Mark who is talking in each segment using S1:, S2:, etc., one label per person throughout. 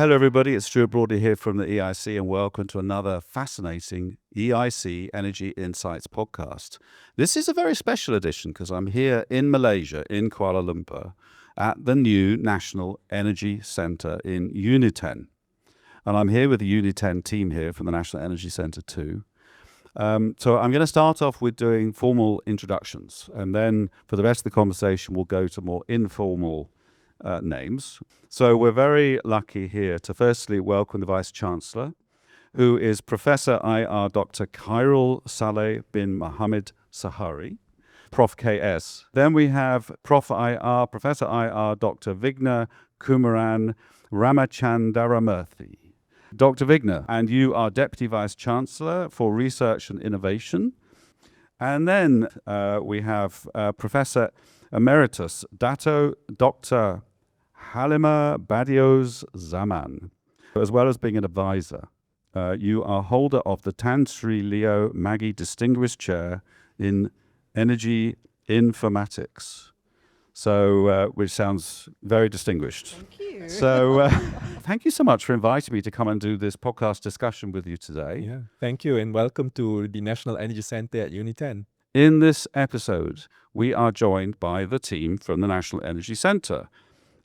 S1: Hello, everybody. It's Stuart Broadley here from the EIC, and welcome to another fascinating EIC Energy Insights podcast. This is a very special edition because I'm here in Malaysia, in Kuala Lumpur, at the new National Energy Centre in UNITEN. And I'm here with the UNITEN team here from the National Energy Centre too. So I'm going to start off with doing formal introductions, and then for the rest of the conversation, we'll go to more informal names. So we're very lucky here to firstly welcome the Vice-Chancellor, who is Professor IR Dr. Khairul Salleh bin Mohamed Sahari, Prof KS. Then we have Professor IR Dr. Vigna Kumaran Ramachandaramurthy. Dr. Vigna, and you are Deputy Vice-Chancellor for Research and Innovation. And then we have Professor Emeritus Dato Dr. Halimah Badioze Zaman. As well as being an advisor, you are holder of the Tan Sri Leo Moggie Distinguished Chair in Energy Informatics. So, which sounds very distinguished.
S2: Thank you.
S1: So, thank you so much for inviting me to come and do this podcast discussion with you today.
S3: Yeah, thank you, and welcome to the National Energy Centre at UNITEN.
S1: In this episode, we are joined by the team from the National Energy Centre,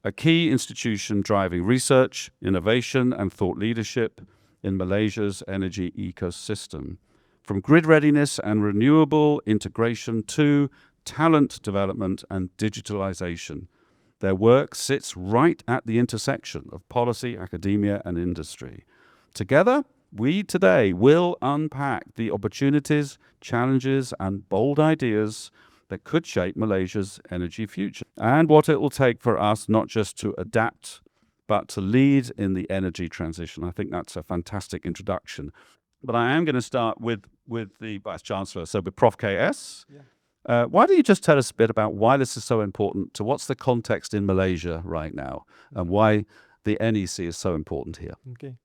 S1: a key institution driving research, innovation, and thought leadership in Malaysia's energy ecosystem, from grid readiness and renewable integration to talent development and digitalisation. Their work sits right at the intersection of policy, academia, and industry. Together, we today will unpack the opportunities, challenges, and bold ideas that could shape Malaysia's energy future, and what it will take for us not just to adapt, but to lead in the energy transition. I think that's a fantastic introduction. But I am going to start with the Vice-Chancellor, so with Prof KS.
S3: Yeah.
S1: Why don't you just tell us a bit about why this is so important, to what's the context in Malaysia right now, and why the NEC is so important here?
S3: Okay.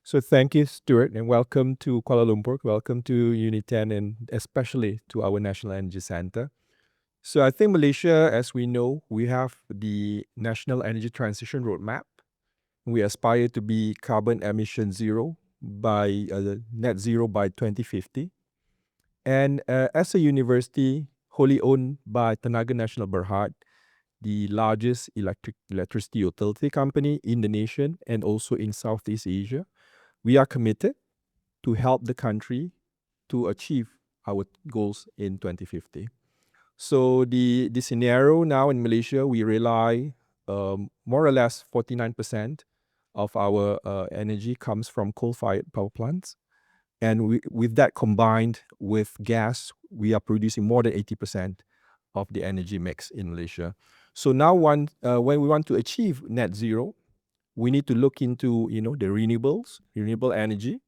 S3: So thank you, Stuart, and welcome to Kuala Lumpur, welcome to UNITEN, and especially to our National Energy Centre. So I think Malaysia, as we know, we have the National Energy Transition Roadmap. We aspire to be carbon emission zero by net zero by 2050. And as a university wholly owned by Tenaga Nasional Berhad, the largest electricity utility company in the nation and also in Southeast Asia, we are committed to help the country to achieve our goals in 2050. So the scenario now in Malaysia, we rely more or less 49% of our energy comes from coal-fired power plants. And with that combined with gas, we are producing more than 80% of the energy mix in Malaysia. So now when we want to achieve net zero, we need to look into, the renewable energy.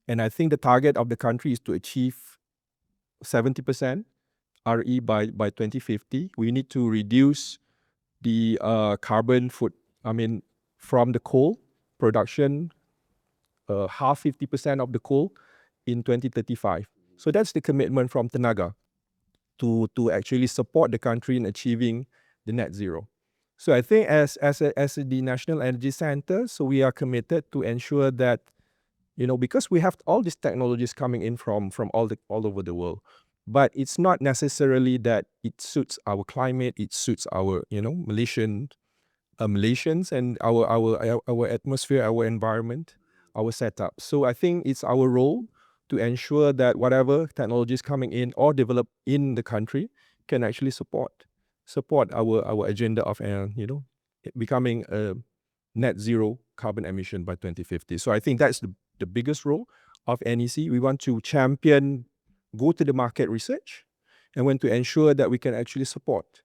S3: And I think the target of the country is to achieve 70% RE by 2050. We need to reduce the carbon from the coal production, half 50% of the coal in 2035. So that's the commitment from Tenaga to actually support the country in achieving the net zero. So I think as the National Energy Centre, so we are committed to ensure that, because we have all these technologies coming in from all over the world, but it's not necessarily that it suits our climate, it suits our, Malaysians and our atmosphere, our environment, our setup. So I think it's our role to ensure that whatever technologies coming in or developed in the country can actually support our agenda of becoming a net zero carbon emission by 2050. So I think that's the biggest role of NEC. We want to champion go to the market research and want to ensure that we can actually support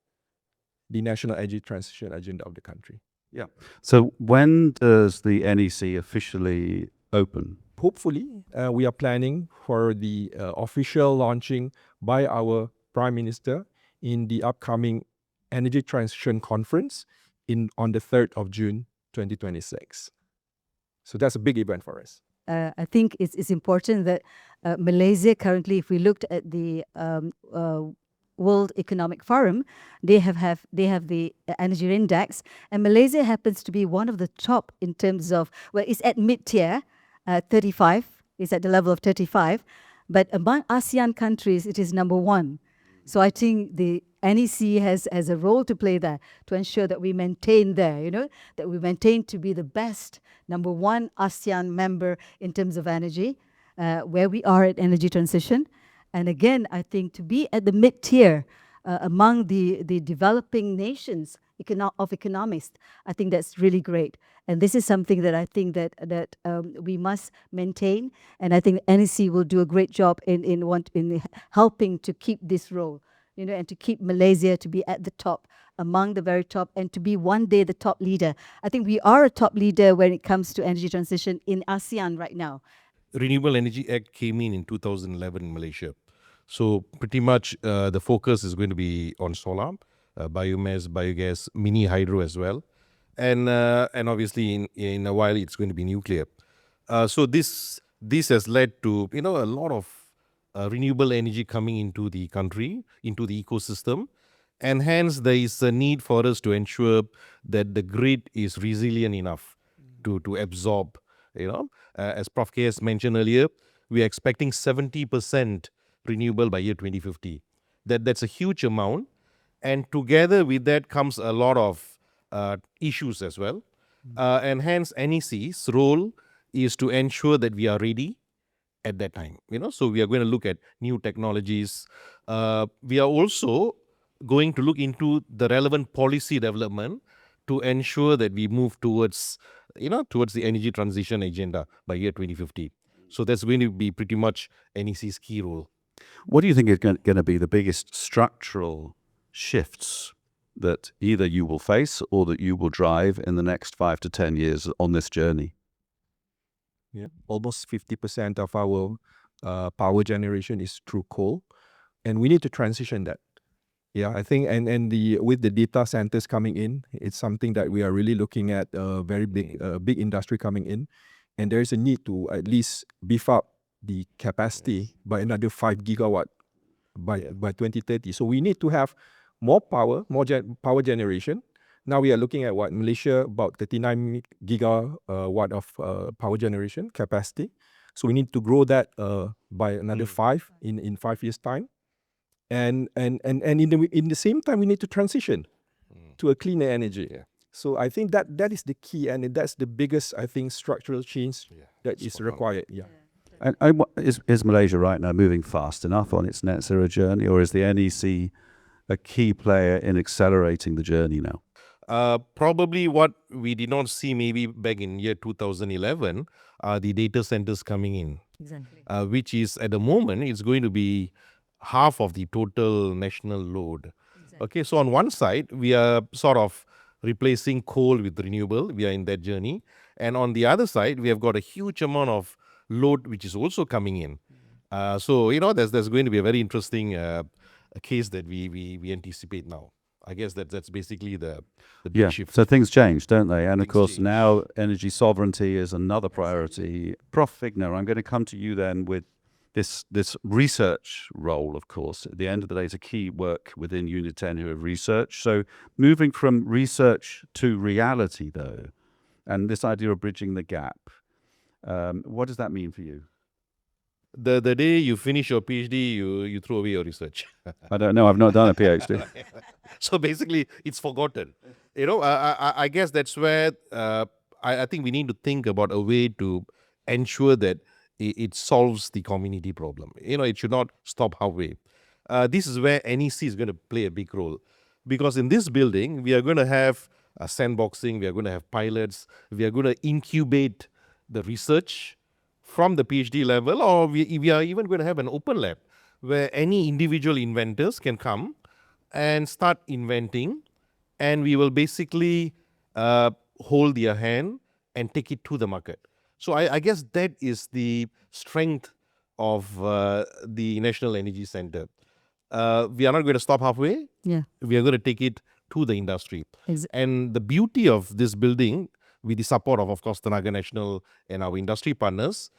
S3: the national energy transition agenda of the country.
S1: Yeah. So when does the NEC officially open?
S3: Hopefully, we are planning for the official launching by our Prime Minister in the upcoming Energy Transition Conference on the 3rd of June 2026. So that's a big event for us.
S2: I think it's important that Malaysia currently, if we looked at the World Economic Forum, they have the energy index, and Malaysia happens to be one of the top in terms of, well, it's at mid-tier, 35, it's at the level of 35, but among ASEAN countries, it is number one. So I think the NEC has a role to play there to ensure that we maintain there, that we maintain to be the best number one ASEAN member in terms of energy, where we are at energy transition. And again, I think to be at the mid-tier among the developing nations of economists, I think that's really great. And this is something that I think that we must maintain. And I think NEC will do a great job in helping to keep this role, and to keep Malaysia to be at the top, among the very top, and to be one day the top leader. I think we are a top leader when it comes to energy transition in ASEAN right now.
S4: Renewable Energy Act came in 2011 in Malaysia. So pretty much the focus is going to be on solar, biomass, biogas, mini hydro as well. And obviously in a while it's going to be nuclear. So this has led to a lot of renewable energy coming into the country, into the ecosystem. And hence there is a need for us to ensure that the grid is resilient enough to absorb. As Prof. KS mentioned earlier, we are expecting 70% renewable by year 2050. That's a huge amount. And together with that comes a lot of issues as well. And hence NEC's role is to ensure that we are ready at that time. So we are going to look at new technologies. We are also going to look into the relevant policy development to ensure that we move towards the energy transition agenda by year 2050. So that's going to be pretty much NEC's key role.
S1: What do you think is going to be the biggest structural shifts that either you will face or that you will drive in the next 5 to 10 years on this journey?
S3: Yeah, almost 50% of our power generation is through coal, and we need to transition that. Yeah, I think, and with the data centers coming in, it's something that we are really looking at, very big industry coming in, and there is a need to at least beef up the capacity by another 5 gigawatt by 2030. So we need to have more power, power generation. Now we are looking at Malaysia, about 39 gigawatt of power generation capacity. So we need to grow that by another 5 in 5 years' time. And in the same time, we need to transition to a cleaner energy.
S4: Yeah.
S3: So I think that is the key, and that's the biggest, I think, structural change that is required. Yeah.
S1: And is Malaysia right now moving fast enough on its net zero journey, or is the NEC a key player in accelerating the journey now?
S4: Probably what we did not see maybe back in year 2011 are the data centers coming in.
S2: Exactly.
S4: Which is at the moment, it's going to be half of the total national load.
S2: Exactly.
S4: Okay, so on one side, we are sort of replacing coal with renewable. We are in that journey. And on the other side, we have got a huge amount of load which is also coming in. So, there's going to be a very interesting case that we anticipate now. I guess that's basically the big shift.
S1: So things change, don't they? And of
S4: Things
S1: course,
S4: change.
S1: now energy sovereignty is another priority. Prof. Vigna, I'm going to come to you then with this research role, of course. At the end of the day, it's a key work within UNITEN who have research. So moving from research to reality, though, and this idea of bridging the gap, what does that mean for you?
S4: The day you finish your PhD, you throw away your research.
S1: I don't know. I've not done a PhD.
S4: So basically, it's forgotten. I guess that's where I think we need to think about a way to ensure that it solves the community problem. It should not stop halfway. This is where NEC is going to play a big role. Because in this building, we are going to have sandboxing, we are going to have pilots, we are going to incubate the research from the PhD level, or we are even going to have an open lab where any individual inventors can come and start inventing, and we will basically hold their hand and take it to the market. So I guess that is the strength of the National Energy Center. We are not going to stop halfway.
S2: Yeah.
S4: We are going to take it to the industry. And the beauty of this building, with the support of course, Tenaga Nasional and our industry partners,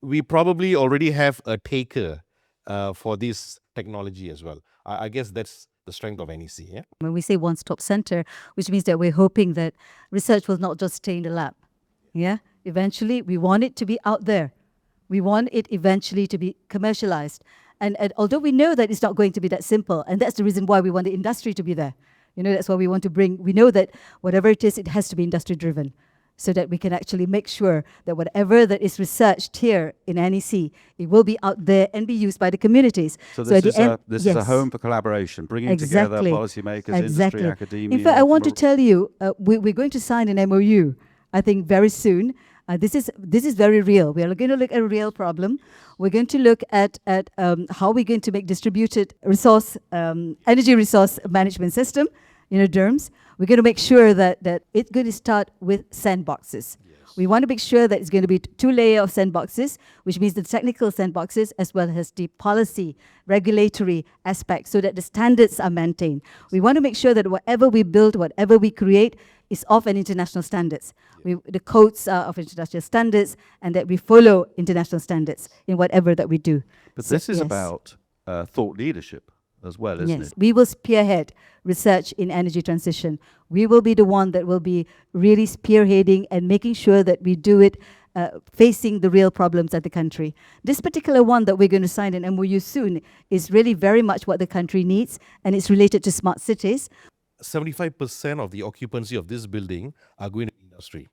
S4: we probably already have a taker for this technology as well. I guess that's the strength of NEC. Yeah?
S2: When we say one-stop center, which means that we're hoping that research will not just stay in the lab. Yeah? Eventually, we want it to be out there. We want it eventually to be commercialized. And although we know that it's not going to be that simple, and that's the reason why we want the industry to be there. You know, that's why we want to bring, we know that whatever it is, it has to be industry-driven, so that we can actually make sure that whatever that is researched here in NEC, it will be out there and be used by the communities.
S1: So
S2: at
S1: this
S2: the
S1: is a
S2: end-
S1: this is a
S2: yes.
S1: home for collaboration, bringing together
S2: Exactly.
S1: policymakers, industry, academia.
S2: In fact, I want to
S1: from
S2: tell you, we're going to sign an MOU, I think, very soon. This is very real. We are going to look at a real problem. We're going to look at how we're going to make distributed resource, energy resource management system, DERMS. We're going to make sure that it's going to start with sandboxes. We want to make sure that it's going to be two layers of sandboxes, which means the technical sandboxes as well as the policy, regulatory aspects, so that the standards are maintained. We want to make sure that whatever we build, whatever we create, is of an international standards. The codes are of international standards, and that we follow international standards in whatever that we do.
S1: But
S2: So,
S1: this is
S2: yes.
S1: about thought leadership as well, isn't
S2: Yes,
S1: it?
S2: we will spearhead research in energy transition. We will be the one that will be really spearheading and making sure that we do it facing the real problems at the country. This particular one that we're going to sign an MOU soon is really very much what the country needs, and it's related to smart cities.
S4: 75% of the occupancy of this building are going to industry.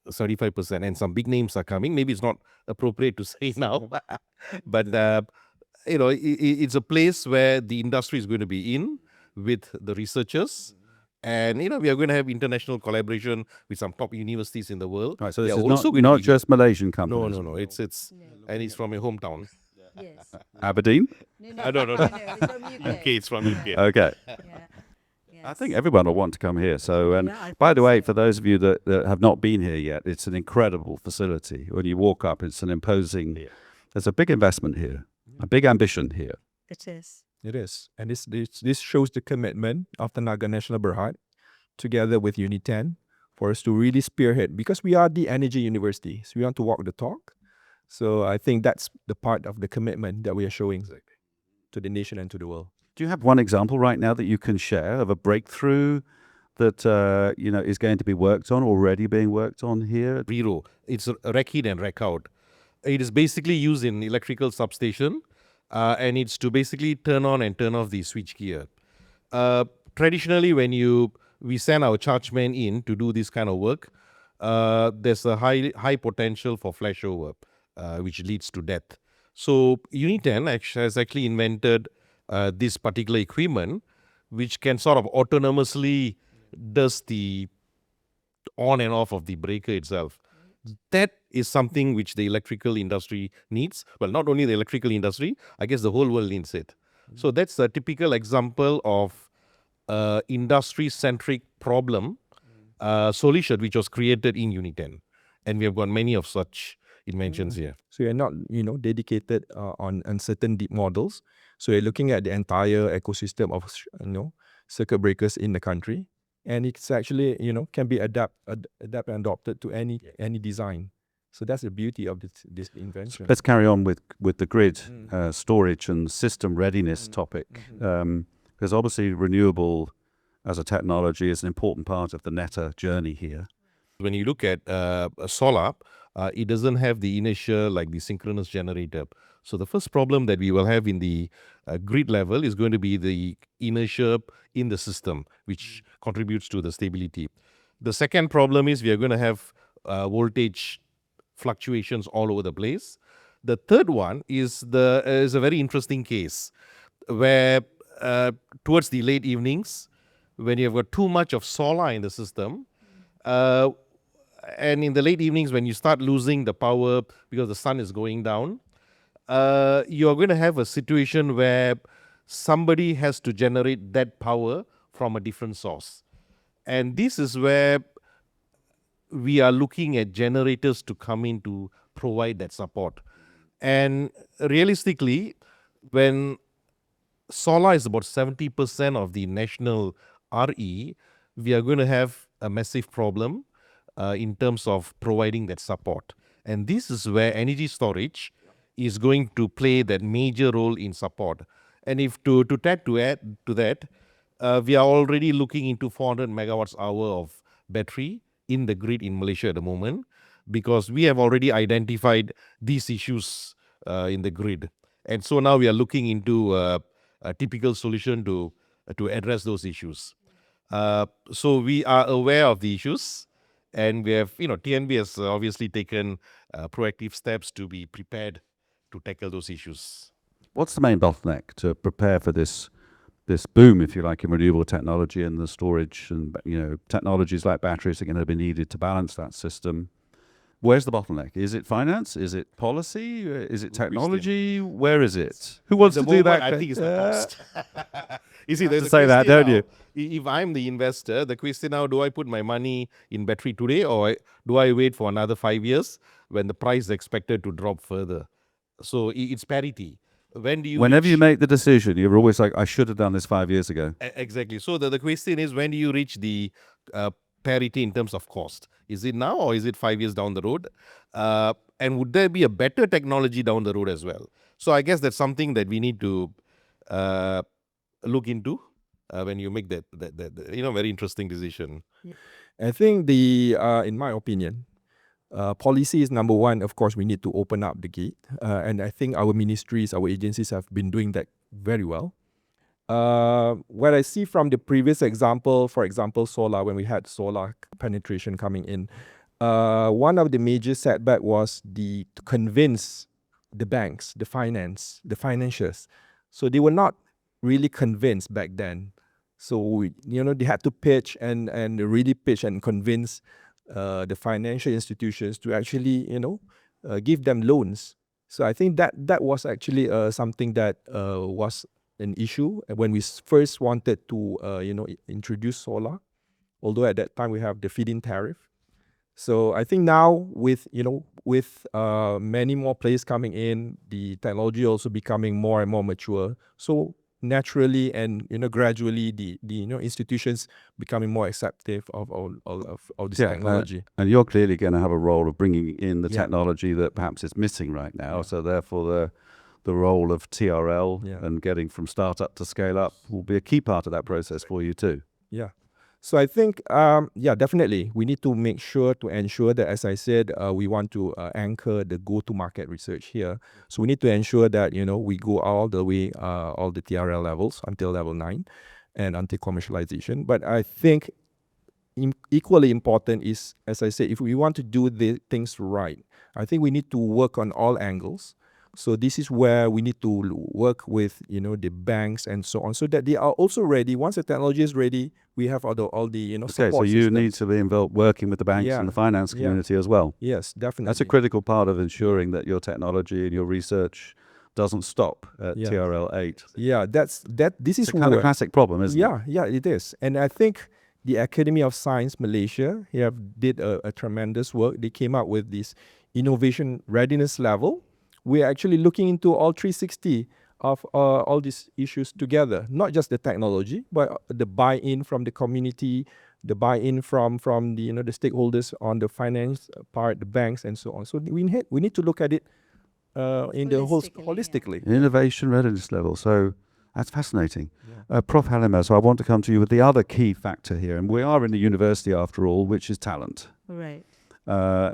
S4: 75%, and some big names are coming. Maybe it's not appropriate to say now, but it's a place where the industry is going to be in with the researchers, and we are going to have international collaboration with some top universities in the world.
S1: Right. So
S4: They
S1: this
S4: are
S1: is
S4: also
S1: not,
S4: going to
S1: not
S4: be-
S1: just Malaysian
S4: No,
S1: companies.
S4: no, no. It's and it's from your hometown.
S2: Yes.
S1: Aberdeen.
S4: No, UK. It's from UK.
S1: Okay. I think everyone will want to come here. So, and by the way, for those of you that have not been here yet, it's an incredible facility. When you walk up, it's an imposing.
S4: Yeah.
S1: There's a big investment here, a big ambition here.
S2: It is.
S3: It is. And this shows the commitment of Tenaga Nasional Berhad together with UNITEN for us to really spearhead, because we are the energy university. So we want to walk the talk. So I think that's the part of the commitment that we are showing to the nation and to the world.
S1: Do you have one example right now that you can share of a breakthrough that is going to be worked on, already being worked on here?
S4: Rero. It's a rack in and rack out. It is basically used in electrical substation, and it's to basically turn on and turn off the switch gear. Traditionally, when we send our chargemen in to do this kind of work, there's a high potential for flashover, which leads to death. So UNITEN has actually invented this particular equipment, which can sort of autonomously does the on and off of the breaker itself. That is something which the electrical industry needs. Well, not only the electrical industry, I guess the whole world needs it. So that's a typical example of industry-centric problem solution which was created in UNITEN. And we have got many of such inventions here.
S3: So you're not, dedicated on certain deep models. So you're looking at the entire ecosystem of, circuit breakers in the country, and it's actually, can be adapt and adopted to any design. So that's the beauty of this invention.
S1: Let's carry on with the grid storage and system readiness topic, because obviously renewable as a technology is an important part of the NETA journey here.
S4: When you look at solar, it doesn't have the inertia like the synchronous generator. So the first problem that we will have in the grid level is going to be the inertia in the system, which contributes to the stability. The second problem is we are going to have voltage fluctuations all over the place. The third one is a very interesting case where towards the late evenings, when you have got too much of solar in the system, and in the late evenings when you start losing the power because the sun is going down, you're going to have a situation where somebody has to generate that power from a different source. And this is where we are looking at generators to come in to provide that support. And realistically, when solar is about 70% of the national RE, we are going to have a massive problem in terms of providing that support. And this is where energy storage is going to play that major role in support. And if to add to that, we are already looking into 400 megawatts hour of battery in the grid in Malaysia at the moment, because we have already identified these issues in the grid. And so now we are looking into a typical solution to address those issues. So we are aware of the issues, and we have, TNB has obviously taken proactive steps to be prepared to tackle those issues.
S1: What's the main bottleneck to prepare for this boom, if you like, in renewable technology and the storage and technologies like batteries are going to be needed to balance that system? Where's the bottleneck? Is it finance? Is it policy? Is it technology? Where is it? Who wants to do that?
S4: I think it's the cost. You see,
S1: to say that, don't you?
S4: If I'm the investor, the question now, do I put my money in battery today, or do I wait for another 5 years when the price is expected to drop further? So it's parity.
S1: Whenever you make the decision, you're always like, I should have done this 5 years ago.
S4: Exactly. So the question is, when do you reach the parity in terms of cost? Is it now, or is it 5 years down the road? And would there be a better technology down the road as well? So I guess that's something that we need to look into when you make that very interesting decision.
S3: I think in my opinion, policy is number one. Of course, we need to open up the gate. And I think our ministries, our agencies have been doing that very well. What I see from the previous example, for example, solar, when we had solar penetration coming in, one of the major setback was to convince the banks, the financiers. So they were not really convinced back then. So, they had to pitch and really pitch and convince the financial institutions to actually, give them loans. So I think that was actually something that was an issue when we first wanted to, introduce solar. Although at that time we have the feed-in tariff. So I think now with many more players coming in, the technology also becoming more and more mature. So naturally and gradually the institutions becoming more accepting of all this technology.
S1: And you're clearly going to have a role of bringing in the technology that perhaps is missing right now. So therefore the role of TRL and getting from startup to scale up will be a key part of that process for you too.
S3: Yeah. So I think, definitely, we need to make sure to ensure that, as I said, we want to anchor the go-to-market research here. So we need to ensure that, we go all the way, all the TRL levels until level 9 and until commercialization. But I think equally important is, as I said, if we want to do the things right, I think we need to work on all angles. So this is where we need to work with, the banks and so on, so that they are also ready. Once the technology is ready, we have all the support
S1: so you
S3: systems.
S1: need to be involved working with the banks and the finance community as well.
S3: Yes, definitely.
S1: That's a critical part of ensuring that your technology and your research doesn't stop at TRL 8.
S3: Yeah, this is
S1: a kind of classic problem, isn't it?
S3: Yeah, it is. And I think the Academy of Science Malaysia did a tremendous work. They came up with this innovation readiness level. We're actually looking into all 360 of all these issues together, not just the technology, but the buy-in from the community, the buy-in from the the stakeholders on the finance part, the banks, and so on. So we need to look at it in the whole holistically.
S1: Innovation readiness level. So that's fascinating. Prof. Halimah, so I want to come to you with the other key factor here, and we are in the university after all, which is talent.
S2: Right.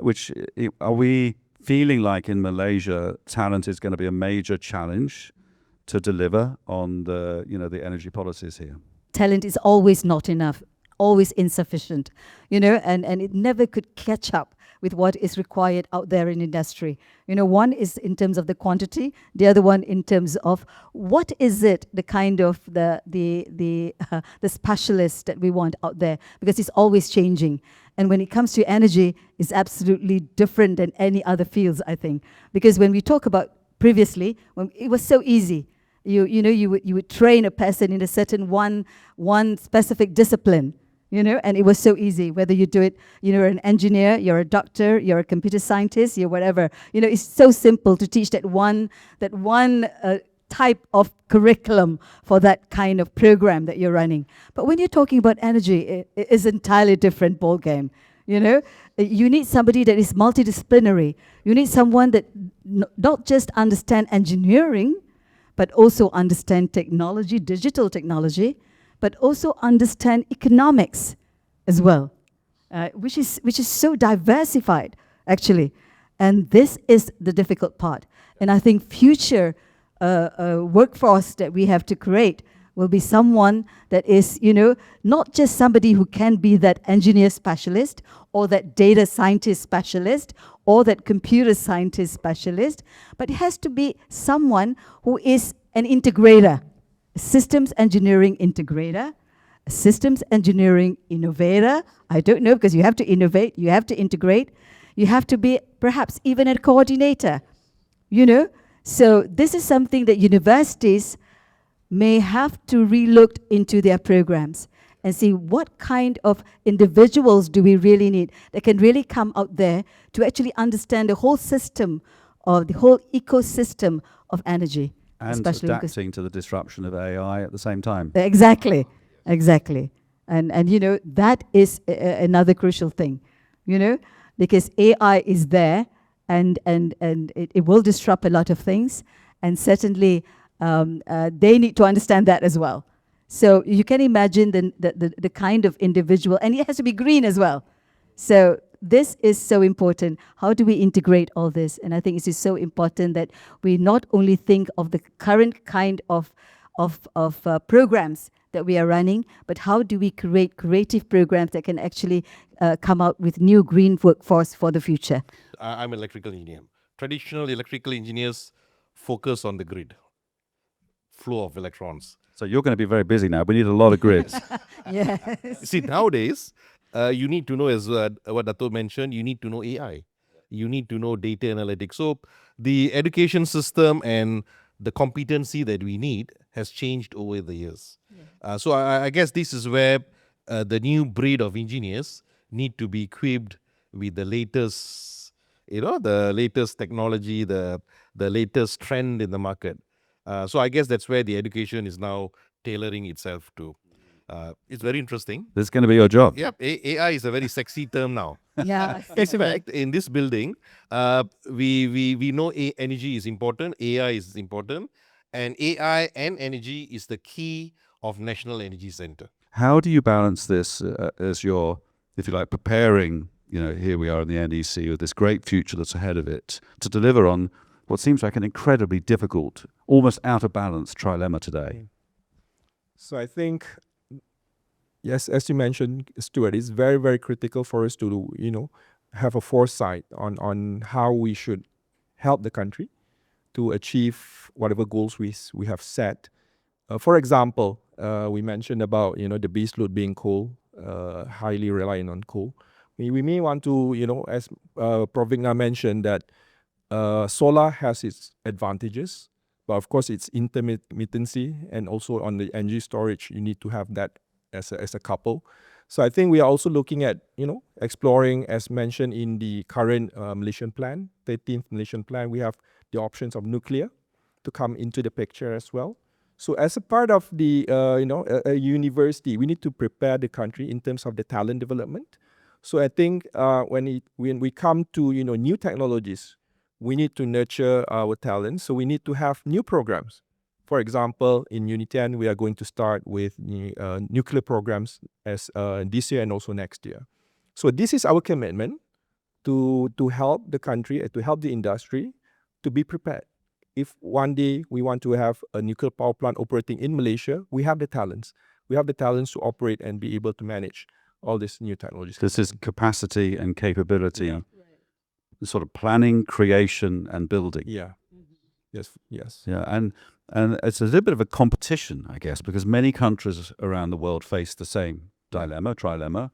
S1: Which are we feeling like in Malaysia, talent is going to be a major challenge to deliver on the energy policies here?
S2: Talent is always not enough, always insufficient, and it never could catch up with what is required out there in industry. One is in terms of the quantity, the other one in terms of what is it, the kind of the specialist that we want out there, because it's always changing. And when it comes to energy, it's absolutely different than any other fields, I think. Because when we talk about previously, when it was so easy, you would train a person in a certain one specific discipline, and it was so easy. Whether you do it, you're an engineer, you're a doctor, you're a computer scientist, you're whatever. It's so simple to teach that one type of curriculum for that kind of program that you're running. But when you're talking about energy, it is an entirely different ballgame. You know, you need somebody that is multidisciplinary. You need someone that not just understand engineering, but also understand technology, digital technology, but also understand economics as well, which is so diversified actually, and this is the difficult part. And I think future workforce that we have to create will be someone that is, you know, not just somebody who can be that engineer specialist or that data scientist specialist or that computer scientist specialist, but it has to be someone who is an integrator, a systems engineering integrator, a systems engineering innovator. I don't know, because you have to innovate, you have to integrate, you have to be perhaps even a coordinator, you know. So this is something that universities may have to relook into their programs and see what kind of individuals do we really need that can really come out there to actually understand the whole system or the whole ecosystem of energy.
S1: And
S2: especially because-
S1: adapting to the disruption of AI at the same time.
S2: Exactly, exactly. And you know, that is another crucial thing, you know, because AI is there and it will disrupt a lot of things, and certainly they need to understand that as well. So you can imagine the kind of individual, and it has to be green as well. So this is so important. How do we integrate all this? And I think it is so important that we not only think of the current kind of programs that we are running, but how do we create creative programs that can actually come out with new green workforce for the future?
S4: I'm an electrical engineer. Traditional electrical engineers focus on the grid, flow of electrons.
S1: So you're going to be very busy now. We need a lot of grids.
S2: Yes.
S4: See, nowadays, you need to know, as what Dato mentioned, you need to know AI. You need to know data analytics. So the education system and the competency that we need has changed over the years. So I guess this is where the new breed of engineers need to be equipped with the latest, the latest technology, the latest trend in the market. So I guess that's where the education is now tailoring itself to. It's very interesting.
S1: This is going to be your job.
S4: Yep, AI is a very sexy term now.
S2: Yeah.
S4: In fact, in this building, we know energy is important, AI is important, and AI and energy is the key of National Energy Center.
S1: How do you balance this as you're, if you like, preparing, here we are in the NEC with this great future that's ahead of it, to deliver on what seems like an incredibly difficult, almost out of balance trilemma today?
S3: So I think, yes, as you mentioned, Stuart, it's very, very critical for us to, have a foresight on how we should help the country to achieve whatever goals we have set. For example, we mentioned about, the base load being coal, highly reliant on coal. We may want to, as Prof. Vigna mentioned, that solar has its advantages, but of course its intermittency, and also on the energy storage, you need to have that as a couple. So I think we are also looking at, exploring, as mentioned in the current Malaysian plan, 13th Malaysian plan, we have the options of nuclear to come into the picture as well. So as a part of the, a university, we need to prepare the country in terms of the talent development. So I think when we come to, new technologies, we need to nurture our talents. So we need to have new programs. For example, in UNITEN, we are going to start with nuclear programs as this year and also next year. So this is our commitment to help the country, to help the industry to be prepared. If one day we want to have a nuclear power plant operating in Malaysia, we have the talents. We have the talents to operate and be able to manage all these new technologies.
S1: This is capacity and capability, sort of planning, creation, and building.
S3: Yeah. Yes.
S1: Yeah, and it's a little bit of a competition, I guess, because many countries around the world face the same trilemma,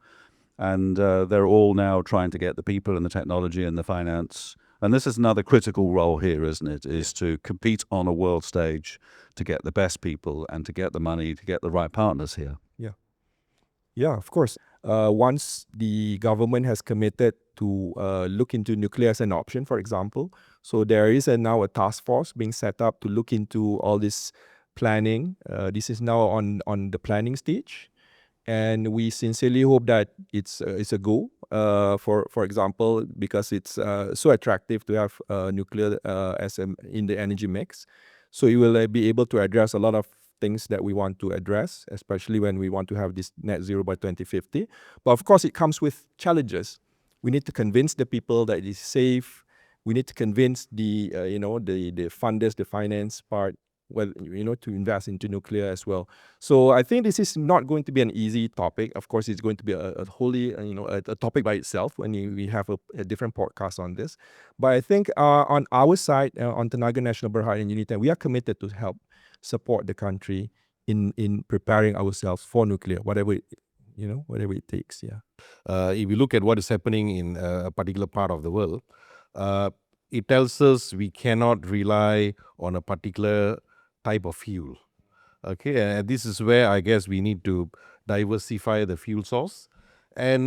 S1: and they're all now trying to get the people and the technology and the finance. And this is another critical role here, isn't it? Is to compete on a world stage to get the best people and to get the money, to get the right partners here.
S3: Yeah, of course. Once the government has committed to look into nuclear as an option, for example, so there is now a task force being set up to look into all this planning. This is now on the planning stage. And we sincerely hope that it's a go. For example, because it's so attractive to have nuclear in the energy mix. So it will be able to address a lot of things that we want to address, especially when we want to have this net zero by 2050. But of course, it comes with challenges. We need to convince the people that it is safe. We need to convince the funders, the finance part, to invest into nuclear as well. So I think this is not going to be an easy topic. Of course, it's going to be a wholly, a topic by itself when we have a different podcast on this. But I think on our side, on Tenaga Nasional Berhad and UNITEN, we are committed to help support the country in preparing ourselves for nuclear, whatever it takes. Yeah.
S4: If you look at what is happening in a particular part of the world, it tells us we cannot rely on a particular type of fuel. Okay, and this is where I guess we need to diversify the fuel source, and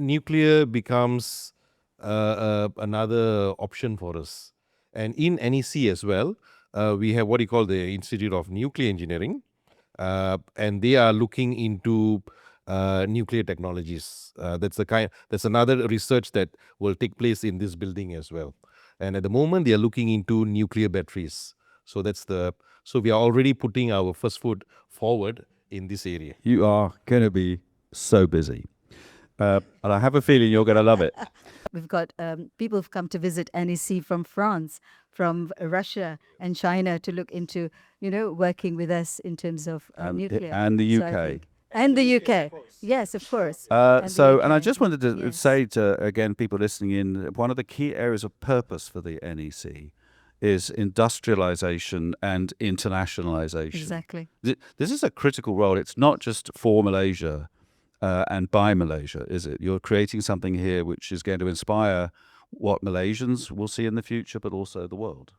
S4: nuclear becomes another option for us. And in NEC as well, we have what you call the Institute of Nuclear Engineering, and they are looking into nuclear technologies. That's another research that will take place in this building as well. And at the moment, they are looking into nuclear batteries. So we are already putting our first foot forward in this area.
S1: You are going to be so busy. And I have a feeling you're going to love it.
S2: We've got people who've come to visit NEC from France, from Russia and China to look into, working with us in terms of nuclear.
S1: And the
S2: So I
S1: UK.
S2: think- and the UK. Yes, of course.
S1: And I just wanted to
S2: Yes.
S1: say to, again, people listening in, one of the key areas of purpose for the NEC is industrialization and internationalization.
S2: Exactly.
S1: This is a critical role. It's not just for Malaysia and by Malaysia, is it? You're creating something here which is going to inspire what Malaysians will see in the future, but also the world.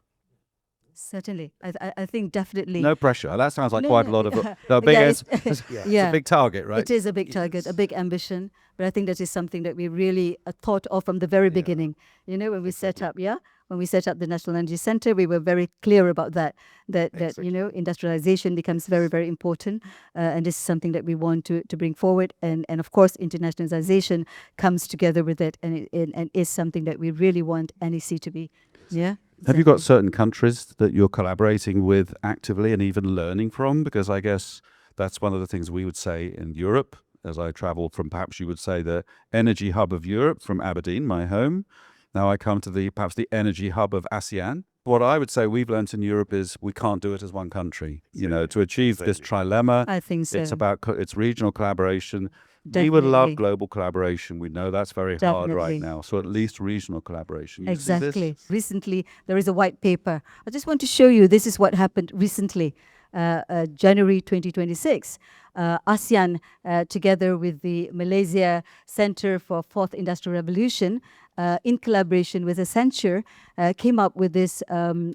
S2: Certainly. I think definitely.
S1: No pressure. That sounds like
S2: No,
S1: quite
S2: no,
S1: a lot of
S2: yeah.
S1: big.
S2: Yeah,
S1: It's
S2: yeah.
S1: a big target, right?
S2: It is a big target, a big ambition, but I think that is something that we really thought of from the very beginning. When we set up, when we set up the National Energy Centre, we were very clear about that industrialization becomes very, very important, and this is something that we want to bring forward, and of course, internationalization comes together with it, and is something that we really want NEC to be. Yeah.
S1: Have you got certain countries that you're collaborating with actively and even learning from? Because I guess that's one of the things we would say in Europe. As I travel from, perhaps you would say, the energy hub of Europe from Aberdeen, my home. Now I come to perhaps the energy hub of ASEAN. What I would say we've learned in Europe is we can't do it as one country. To achieve this trilemma,
S2: I think so.
S1: it's about it's regional collaboration. We would love global collaboration. We know that's very hard right now. So at least regional collaboration. You see
S2: Exactly.
S1: this?
S2: Recently, there is a white paper. I just want to show you, this is what happened recently, January 2026. ASEAN, together with the Malaysia Center for Fourth Industrial Revolution, in collaboration with Accenture, came up with this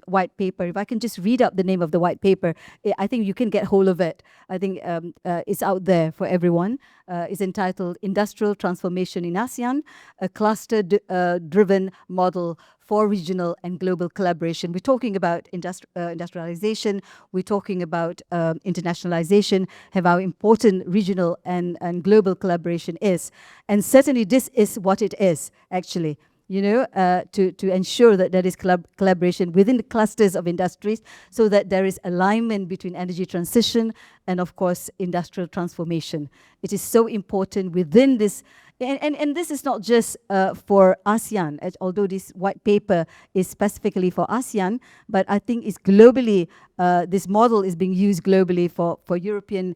S2: white paper. If I can just read out the name of the white paper, I think you can get hold of it. I think it's out there for everyone. It's entitled Industrial Transformation in ASEAN, a cluster-driven model for regional and global collaboration. We're talking about industrialization, we're talking about internationalization, how important regional and global collaboration is. And certainly this is what it is, actually. To ensure that there is collaboration within the clusters of industries, so that there is alignment between energy transition and, of course, industrial transformation. It is so important within this, and this is not just for ASEAN, although this white paper is specifically for ASEAN, but I think it's globally, this model is being used globally for European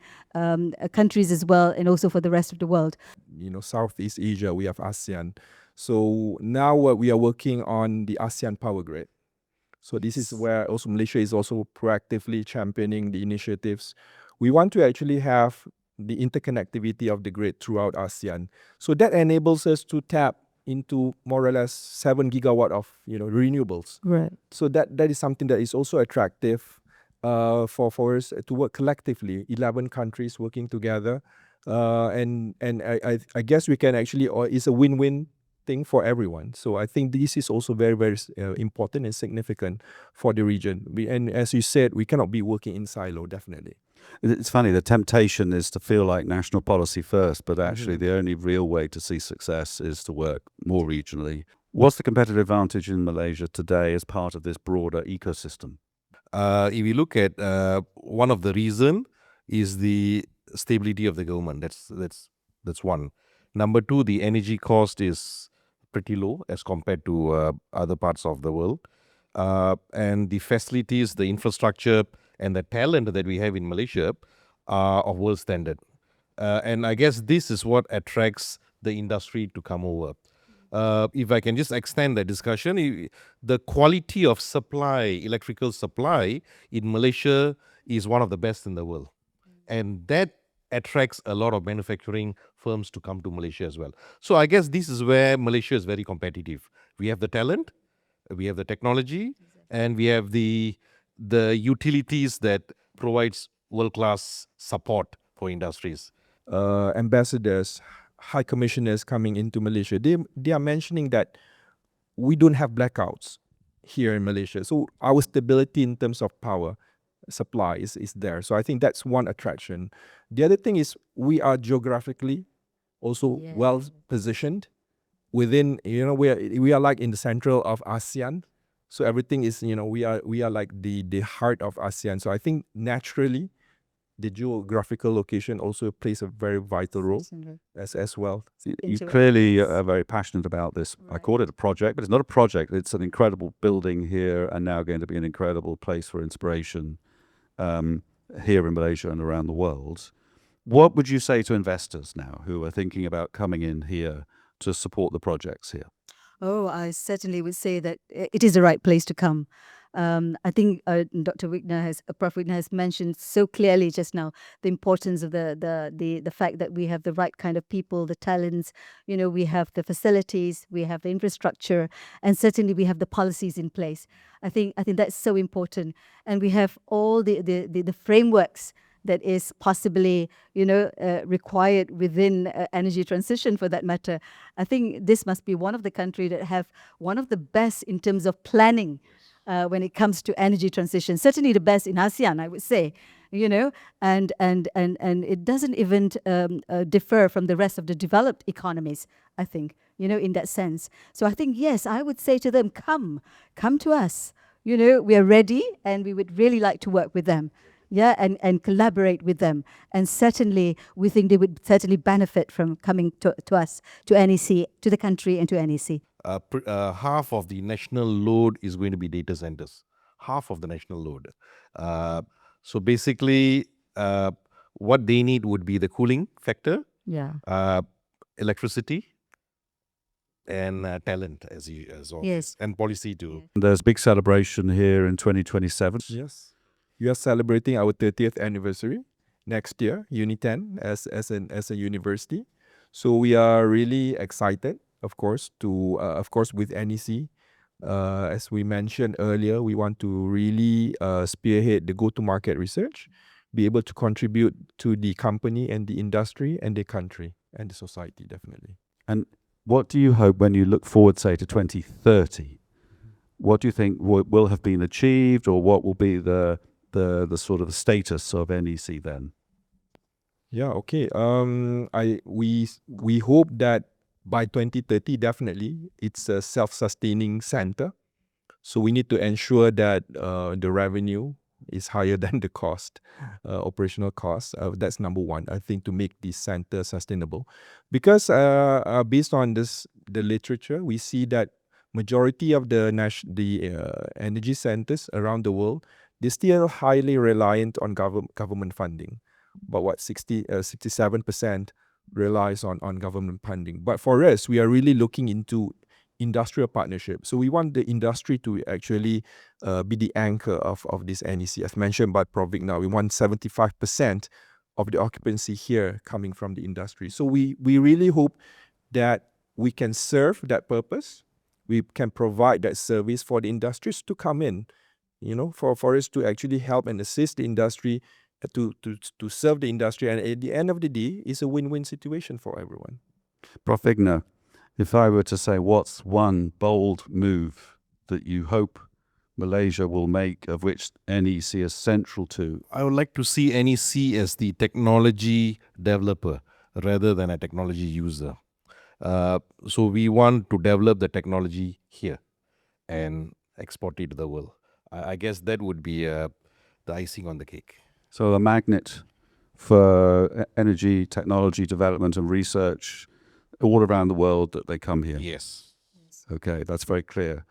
S2: countries as well, and also for the rest of the world.
S3: Southeast Asia, we have ASEAN. So now we are working on the ASEAN Power Grid. So this is where also Malaysia is also proactively championing the initiatives. We want to actually have the interconnectivity of the grid throughout ASEAN. So that enables us to tap into more or less 7 gigawatt of renewables.
S2: Right.
S3: So that is something that is also attractive for us to work collectively, 11 countries working together. And I guess we can actually, or it's a win-win thing for everyone. So I think this is also very, very important and significant for the region. And as you said, we cannot be working in silo, definitely.
S1: It's funny, the temptation is to feel like national policy first, but actually
S3: Mm-hmm.
S1: the only real way to see success is to work more regionally. What's the competitive advantage in Malaysia today as part of this broader ecosystem?
S4: If you look at one of the reason is the stability of the government. That's one. Number two, the energy cost is pretty low as compared to other parts of the world, and the facilities, the infrastructure, and the talent that we have in Malaysia are of world standard. And I guess this is what attracts the industry to come over. If I can just extend the discussion, the quality of supply, electrical supply in Malaysia is one of the best in the world. And that attracts a lot of manufacturing firms to come to Malaysia as well. So I guess this is where Malaysia is very competitive. We have the talent, we have the technology, and we have the utilities that provides world-class support for industries.
S3: Ambassadors, high commissioners coming into Malaysia, they are mentioning that we don't have blackouts here in Malaysia. So our stability in terms of power supply is there. So I think that's one attraction. The other thing is we are geographically also well positioned within, we are like in the central of ASEAN. So everything is, we are like the heart of ASEAN. So I think naturally the geographical location also plays a very vital role as well.
S1: You clearly are very passionate about this. I call it a project, but it's not a project. It's an incredible building here and now going to be an incredible place for inspiration here in Malaysia and around the world. What would you say to investors now who are thinking about coming in here to support the projects here?
S2: Oh, I certainly would say that it is the right place to come. I think Dr. Prof. Vigna has mentioned so clearly just now the importance of the fact that we have the right kind of people, the talents. We have the facilities, we have the infrastructure, and certainly we have the policies in place. I think that's so important, and we have all the frameworks that is possibly, required within energy transition for that matter. I think this must be one of the countries that have one of the best in terms of planning when it comes to energy transition. Certainly the best in ASEAN, I would say, and it doesn't even differ from the rest of the developed economies, I think, in that sense. So I think, yes, I would say to them, come to us. We are ready and we would really like to work with them. Yeah, and collaborate with them. And certainly, we think they would certainly benefit from coming to us, to NEC, to the country and to NEC.
S4: Half of the national load is going to be data centers. Half of the national load. So basically, what they need would be the cooling factor, electricity, and talent, as always,
S2: Yes.
S4: and policy too.
S1: There's a big celebration here in 2027.
S3: Yes. We are celebrating our 30th anniversary next year, UNITEN, as a university. So we are really excited, of course, with NEC. As we mentioned earlier, we want to really spearhead the go-to-market research, be able to contribute to the company and the industry and the country and the society, definitely.
S1: And what do you hope when you look forward, say, to 2030? What do you think will have been achieved, or what will be the sort of the status of NEC then?
S3: Yeah, okay. We hope that by 2030, definitely, it's a self-sustaining center. So we need to ensure that the revenue is higher than the cost, operational cost. That's number one, I think, to make this center sustainable. Because based on the literature, we see that majority of the energy centers around the world, they're still highly reliant on government funding. But 67% relies on government funding. But for us, we are really looking into industrial partnership. So we want the industry to actually be the anchor of this NEC. As mentioned by Prof. Vigna, we want 75% of the occupancy here coming from the industry. So we really hope that we can serve that purpose. We can provide that service for the industries to come in, for us to actually help and assist the industry to serve the industry. And at the end of the day, it's a win-win situation for everyone.
S1: Prof. Vigna, if I were to say what's one bold move that you hope Malaysia will make, of which NEC is central to?
S4: I would like to see NEC as the technology developer rather than a technology user. So we want to develop the technology here and export it to the world. I guess that would be the icing on the cake.
S1: So a magnet for energy, technology development and research all around the world that they come here.
S4: Yes.
S1: Okay, that's very clear.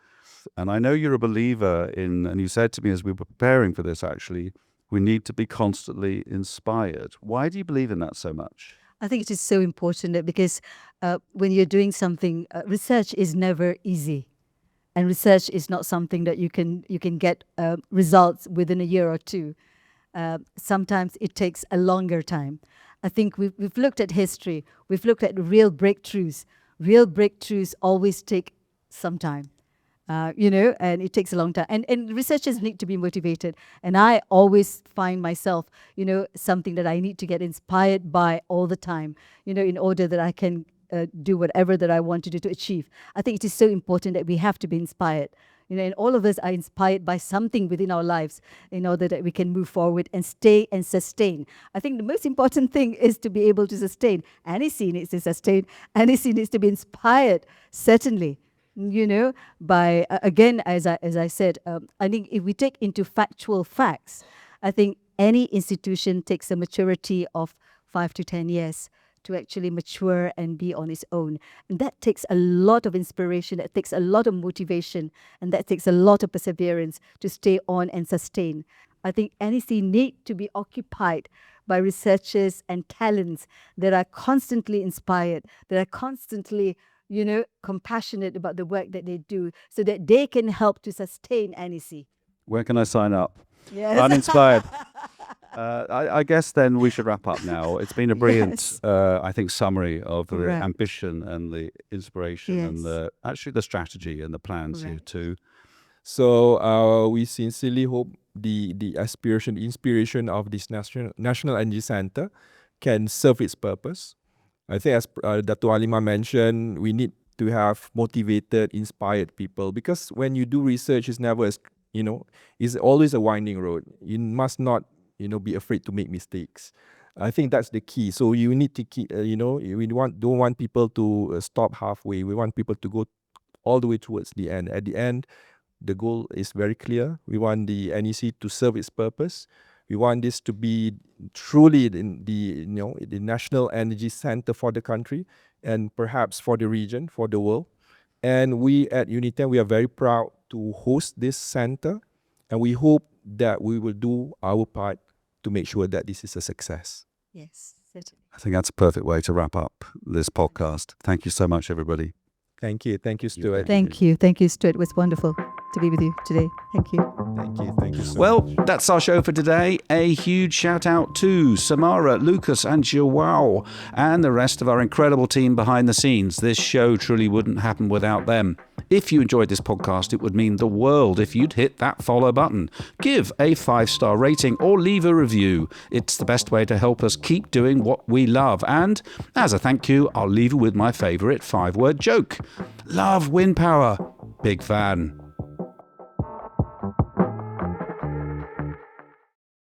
S1: And I know you're a believer in, and you said to me as we were preparing for this actually, we need to be constantly inspired. Why do you believe in that so much?
S2: I think it is so important that because when you're doing something, research is never easy. And research is not something that you can get results within a year or two. Sometimes it takes a longer time. I think we've looked at history. We've looked at real breakthroughs. Real breakthroughs always take some time, and it takes a long time. And researchers need to be motivated. And I always find myself, something that I need to get inspired by all the time, in order that I can do whatever that I want to do to achieve. I think it is so important that we have to be inspired. And all of us are inspired by something within our lives in order that we can move forward and stay and sustain. I think the most important thing is to be able to sustain. NEC needs to sustain. NEC needs to be inspired, certainly. By, again, as I said, I think if we take into factual facts, I think any institution takes a maturity of 5 to 10 years to actually mature and be on its own. And that takes a lot of inspiration, that takes a lot of motivation, and that takes a lot of perseverance to stay on and sustain. I think NEC need to be occupied by researchers and talents that are constantly inspired, that are constantly, compassionate about the work that they do so that they can help to sustain NEC.
S1: Where can I sign up?
S2: Yes.
S1: Uninspired. I guess then we should wrap up now. It's been a brilliant,
S2: Yes.
S1: I think, summary of the
S2: Right.
S1: ambition and the inspiration and
S2: Yes.
S1: actually the strategy and the plans here
S2: Right.
S1: too.
S3: So we sincerely hope the inspiration of this National Energy Center can serve its purpose. I think as Dato Halimah mentioned, we need to have motivated, inspired people, because when you do research, it's never it's always a winding road. You must not be afraid to make mistakes. I think that's the key. So you need to keep we don't want people to stop halfway. We want people to go all the way towards the end. At the end, the goal is very clear. We want the NEC to serve its purpose. We want this to be truly the national energy center for the country and perhaps for the region, for the world. And we at UNITEN, we are very proud to host this center, and we hope that we will do our part to make sure that this is a success.
S2: Yes, certainly.
S1: I think that's a perfect way to wrap up this podcast. Thank you so much, everybody.
S3: Thank you, Stuart.
S2: Thank you, Stuart. It was wonderful to be with you today. Thank you.
S3: Thank you so
S1: Well,
S3: much.
S1: that's our show for today. A huge shout out to Samara, Lucas, and Joao, and the rest of our incredible team behind the scenes. This show truly wouldn't happen without them. If you enjoyed this podcast, it would mean the world if you'd hit that follow button, give a 5-star rating, or leave a review. It's the best way to help us keep doing what we love. And as a thank you, I'll leave you with my favourite 5-word joke. Love wind power. Big fan.